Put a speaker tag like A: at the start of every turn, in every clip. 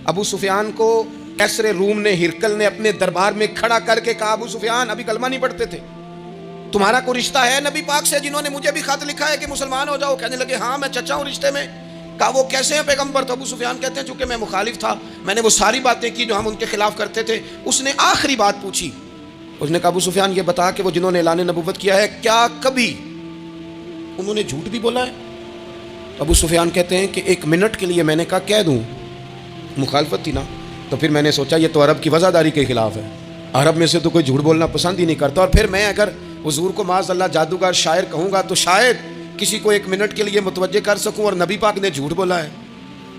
A: ابو سفیان کو کیسر روم نے، ہرکل نے اپنے دربار میں کھڑا کر کے کہا ابو سفیان ابھی کلمہ نہیں پڑھتے تھے، تمہارا کوئی رشتہ ہے نبی پاک سے جنہوں نے مجھے بھی خط لکھا ہے کہ مسلمان ہو جاؤ؟ کہنے لگے ہاں میں چچا ہوں رشتے میں۔ کہا وہ کیسے ہیں پیغمبر؟ تو ابو سفیان کہتے ہیں چونکہ میں مخالف تھا، میں نے وہ ساری باتیں کی جو ہم ان کے خلاف کرتے تھے۔ اس نے آخری بات پوچھی، اس نے کہا ابو سفیان یہ بتا کہ وہ جنہوں نے اعلان نبوت کیا ہے کیا کبھی انہوں نے جھوٹ بھی بولا ہے؟ تو ابو سفیان کہتے ہیں کہ 1 منٹ کے لیے میں نے کہا کہہ دوں، مخالفت تھی نا، تو پھر میں نے سوچا یہ تو عرب کی وزاداری کے خلاف ہے، عرب میں سے تو کوئی جھوٹ بولنا پسند ہی نہیں کرتا، اور پھر میں اگر حضور کو معاذ اللہ جادوگر شاعر کہوں گا تو شاید کسی کو 1 منٹ کے لیے متوجہ کر سکوں، اور نبی پاک نے جھوٹ بولا ہے،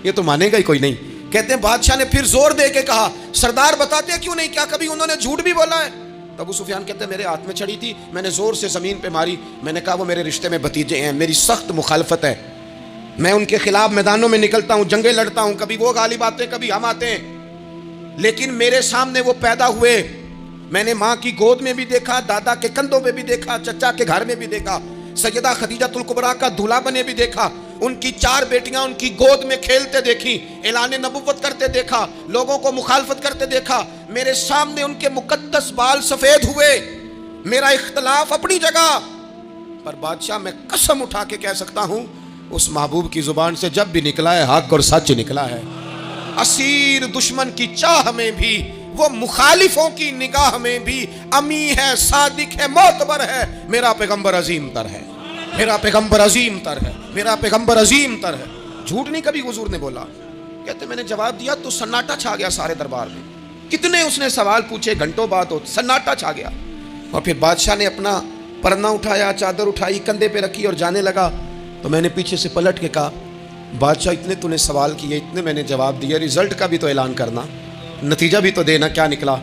A: یہ تو مانے گا ہی کوئی نہیں۔ کہتے ہیں بادشاہ نے پھر زور دے کے کہا سردار بتاتے کیوں نہیں، کیا کبھی انہوں نے جھوٹ بھی بولا ہے؟ تو ابو سفیان کہتے ہیں میرے ہاتھ میں چھڑی تھی، میں نے زور سے زمین پہ ماری، میں نے کہا وہ میرے رشتے میں بھتیجے ہیں، میری سخت مخالفت ہے، میں ان کے خلاف میدانوں میں نکلتا ہوں، جنگیں لڑتا ہوں، کبھی وہ غالب آتے ہیں کبھی ہم آتے ہیں، لیکن میرے سامنے وہ پیدا ہوئے، میں نے ماں کی گود میں بھی دیکھا، دادا کے کندھوں پہ بھی دیکھا، چچا کے گھر میں بھی دیکھا، سیدہ خدیجۃ الکبریٰ کا دولہا بنے بھی دیکھا، ان کی 4 بیٹیاں ان کی گود میں کھیلتے دیکھی، اعلان نبوت کرتے دیکھا، لوگوں کو مخالفت کرتے دیکھا، میرے سامنے ان کے مقدس بال سفید ہوئے، میرا اختلاف اپنی جگہ، پر بادشاہ میں قسم اٹھا کے کہہ سکتا ہوں اس محبوب کی زبان سے جب بھی نکلا ہے حق اور سچ نکلا ہے۔ اسیر دشمن کی چاہ میں بھی، وہ مخالفوں کی نگاہ میں بھی امی ہے، صادق ہے، معتبر ہے، میرا پیغمبر عظیم تر ہے، میرا پیغمبر عظیم تر ہے، میرا پیغمبر عظیم تر ہے۔ جھوٹ نہیں کبھی حضور نے بولا۔ کہتے میں نے جواب دیا تو سناٹا چھا گیا سارے دربار میں، کتنے اس نے سوال پوچھے، گھنٹوں بعد سناٹا چھا گیا، اور پھر بادشاہ نے اپنا پرنا اٹھایا، چادر اٹھائی، کندھے پہ رکھی اور جانے لگا، تو میں نے پیچھے سے پلٹ کے کہا بادشاہ اتنے تو نے سوال کیے، اتنے میں نے جواب دیا، رزلٹ کا بھی تو اعلان کرنا، نتیجہ بھی تو دینا، کیا نکلا؟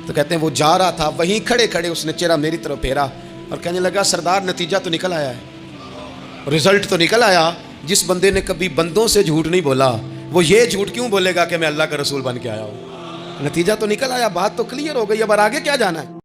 A: تو کہتے ہیں وہ جا رہا تھا، وہیں کھڑے کھڑے اس نے چہرہ میری طرف پھیرا اور کہنے لگا سردار نتیجہ تو نکل آیا ہے، رزلٹ تو نکل آیا۔ جس بندے نے کبھی بندوں سے جھوٹ نہیں بولا وہ یہ جھوٹ کیوں بولے گا کہ میں اللہ کا رسول بن کے آیا ہوں؟ نتیجہ تو نکل آیا، بات تو کلیئر ہو گئی، اب آگے کیا جانا ہے؟